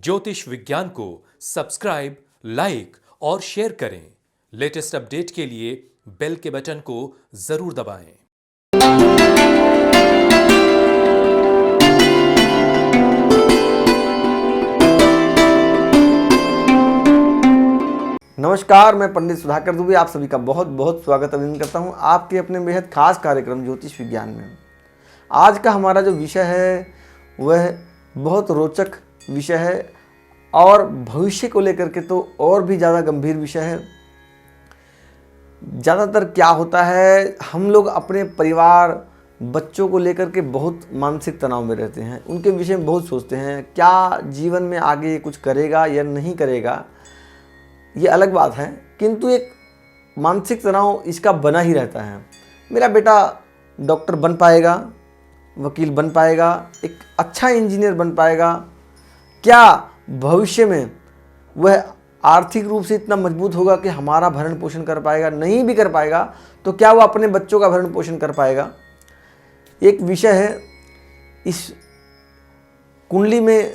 ज्योतिष विज्ञान को सब्सक्राइब, लाइक और शेयर करें। लेटेस्ट अपडेट के लिए बेल के बटन को जरूर दबाएं। नमस्कार, मैं पंडित सुधाकर दुबे आप सभी का बहुत बहुत स्वागत अभिनंदन करता हूं आपके अपने बेहद खास कार्यक्रम ज्योतिष विज्ञान में। आज का हमारा जो विषय है वह बहुत रोचक विषय है और भविष्य को लेकर के तो और भी ज़्यादा गंभीर विषय है। ज़्यादातर क्या होता है, हम लोग अपने परिवार बच्चों को लेकर के बहुत मानसिक तनाव में रहते हैं, उनके विषय में बहुत सोचते हैं, क्या जीवन में आगे कुछ करेगा या नहीं करेगा ये अलग बात है, किंतु एक मानसिक तनाव इसका बना ही रहता है। मेरा बेटा डॉक्टर बन पाएगा, वकील बन पाएगा, एक अच्छा इंजीनियर बन पाएगा, क्या भविष्य में वह आर्थिक रूप से इतना मजबूत होगा कि हमारा भरण पोषण कर पाएगा, नहीं भी कर पाएगा तो क्या वह अपने बच्चों का भरण पोषण कर पाएगा। एक विषय है, इस कुंडली में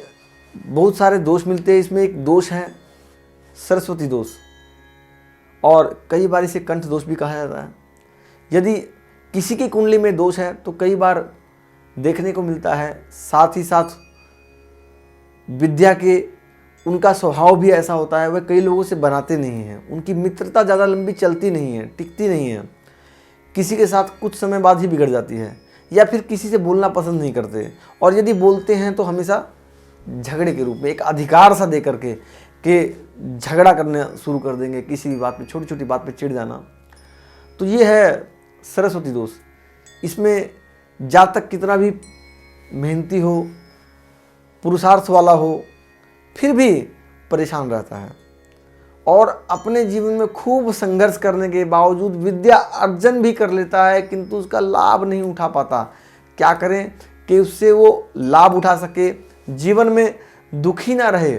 बहुत सारे दोष मिलते हैं। इसमें एक दोष है सरस्वती दोष, और कई बार इसे कंठ दोष भी कहा जाता है। यदि किसी की कुंडली में दोष है तो कई बार देखने को मिलता है, साथ ही साथ विद्या के उनका स्वभाव भी ऐसा होता है, वह कई लोगों से बनाते नहीं हैं, उनकी मित्रता ज़्यादा लंबी चलती नहीं है, टिकती नहीं है, किसी के साथ कुछ समय बाद ही बिगड़ जाती है, या फिर किसी से बोलना पसंद नहीं करते, और यदि बोलते हैं तो हमेशा झगड़े के रूप में, एक अधिकार सा दे करके कि झगड़ा करना शुरू कर देंगे, किसी भी बात पे, छोटी छोटी बात पे चिढ़ जाना। तो ये है सरस्वती दोष। इसमें जातक कितना भी मेहनती हो, पुरुषार्थ वाला हो, फिर भी परेशान रहता है, और अपने जीवन में खूब संघर्ष करने के बावजूद विद्या अर्जन भी कर लेता है, किंतु उसका लाभ नहीं उठा पाता। क्या करें कि उससे वो लाभ उठा सके, जीवन में दुखी ना रहे,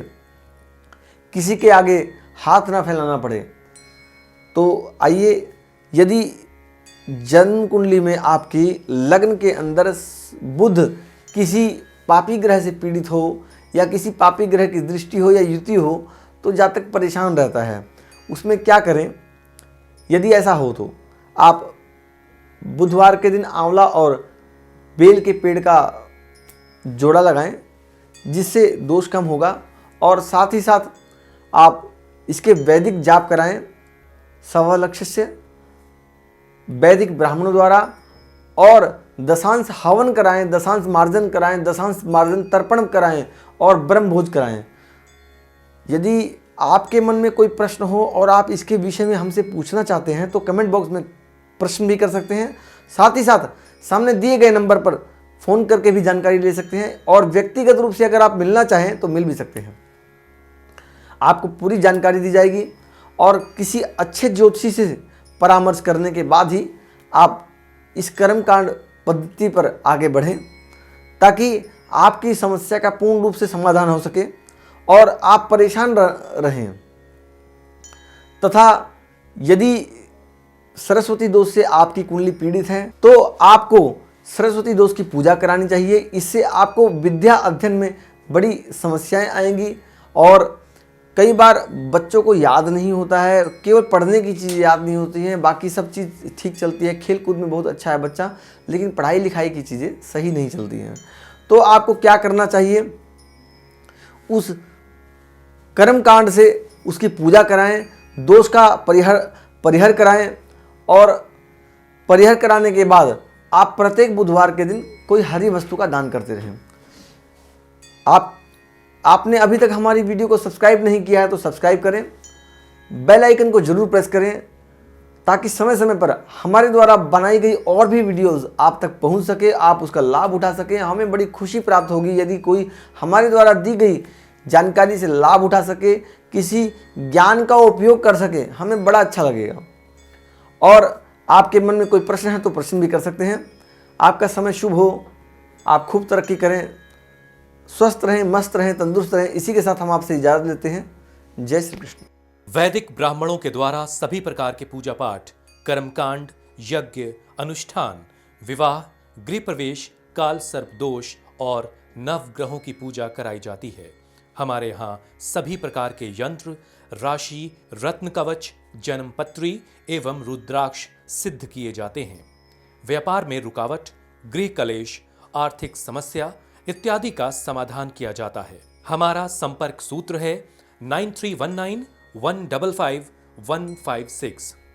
किसी के आगे हाथ ना फैलाना पड़े। तो आइए, यदि जन्म कुंडली में आपकी लग्न के अंदर बुध किसी पापी ग्रह से पीड़ित हो, या किसी पापी ग्रह की दृष्टि हो या युति हो, तो जातक परेशान रहता है। उसमें क्या करें, यदि ऐसा हो तो आप बुधवार के दिन आंवला और बेल के पेड़ का जोड़ा लगाएं, जिससे दोष कम होगा, और साथ ही साथ आप इसके वैदिक जाप कराएं, सवा लक्ष्य से वैदिक ब्राह्मणों द्वारा, और दशांश हवन कराएं, दशांश मार्जन कराएं, दशांश मार्जन तर्पण कराएं, और ब्रह्म भोज कराएं। यदि आपके मन में कोई प्रश्न हो और आप इसके विषय में हमसे पूछना चाहते हैं तो कमेंट बॉक्स में प्रश्न भी कर सकते हैं। साथ ही साथ सामने दिए गए नंबर पर फ़ोन करके भी जानकारी ले सकते हैं, और व्यक्तिगत रूप से अगर आप मिलना चाहें तो मिल भी सकते हैं। आपको पूरी जानकारी दी जाएगी, और किसी अच्छे ज्योतिषी से परामर्श करने के बाद ही आप इस कर्मकांड पद्धति पर आगे बढ़ें, ताकि आपकी समस्या का पूर्ण रूप से समाधान हो सके और आप परेशान रहें। तथा यदि सरस्वती दोष से आपकी कुंडली पीड़ित है तो आपको सरस्वती दोष की पूजा करानी चाहिए। इससे आपको विद्या अध्ययन में बड़ी समस्याएं आएंगी, और कई बार बच्चों को याद नहीं होता है, केवल पढ़ने की चीज़ याद नहीं होती हैं, बाकी सब चीज़ ठीक चलती है। खेल कूद में बहुत अच्छा है बच्चा, लेकिन पढ़ाई लिखाई की चीज़ें सही नहीं चलती हैं। तो आपको क्या करना चाहिए, उस कर्मकांड से उसकी पूजा कराएं, दोष का परिहर कराएं, और परिहर कराने के बाद आप प्रत्येक बुधवार के दिन कोई हरी वस्तु का दान करते रहें। आपने अभी तक हमारी वीडियो को सब्सक्राइब नहीं किया है तो सब्सक्राइब करें, बेल आइकन को जरूर प्रेस करें, ताकि समय समय पर हमारे द्वारा बनाई गई और भी वीडियोस आप तक पहुंच सके, आप उसका लाभ उठा सकें। हमें बड़ी खुशी प्राप्त होगी यदि कोई हमारे द्वारा दी गई जानकारी से लाभ उठा सके, किसी ज्ञान का उपयोग कर सके, हमें बड़ा अच्छा लगेगा। और आपके मन में कोई प्रश्न है तो प्रश्न भी कर सकते हैं। आपका समय शुभ हो, आप खूब तरक्की करें, स्वस्थ रहें, मस्त रहें, तंदुरुस्त रहें। इसी के साथ हम आपसे इजाजत लेते हैं। जय श्री कृष्ण। वैदिक ब्राह्मणों के द्वारा सभी प्रकार के पूजा पाठ, कर्मकांड, यज्ञ, अनुष्ठान, विवाह, गृह प्रवेश, काल सर्प दोष और नवग्रहों की पूजा कराई जाती है। हमारे यहाँ सभी प्रकार के यंत्र, राशि, रत्न कवच, जन्म पत्री एवं रुद्राक्ष सिद्ध किए जाते हैं। व्यापार में रुकावट, गृह कलेश, आर्थिक समस्या इत्यादि का समाधान किया जाता है। हमारा संपर्क सूत्र है 9319 155 156।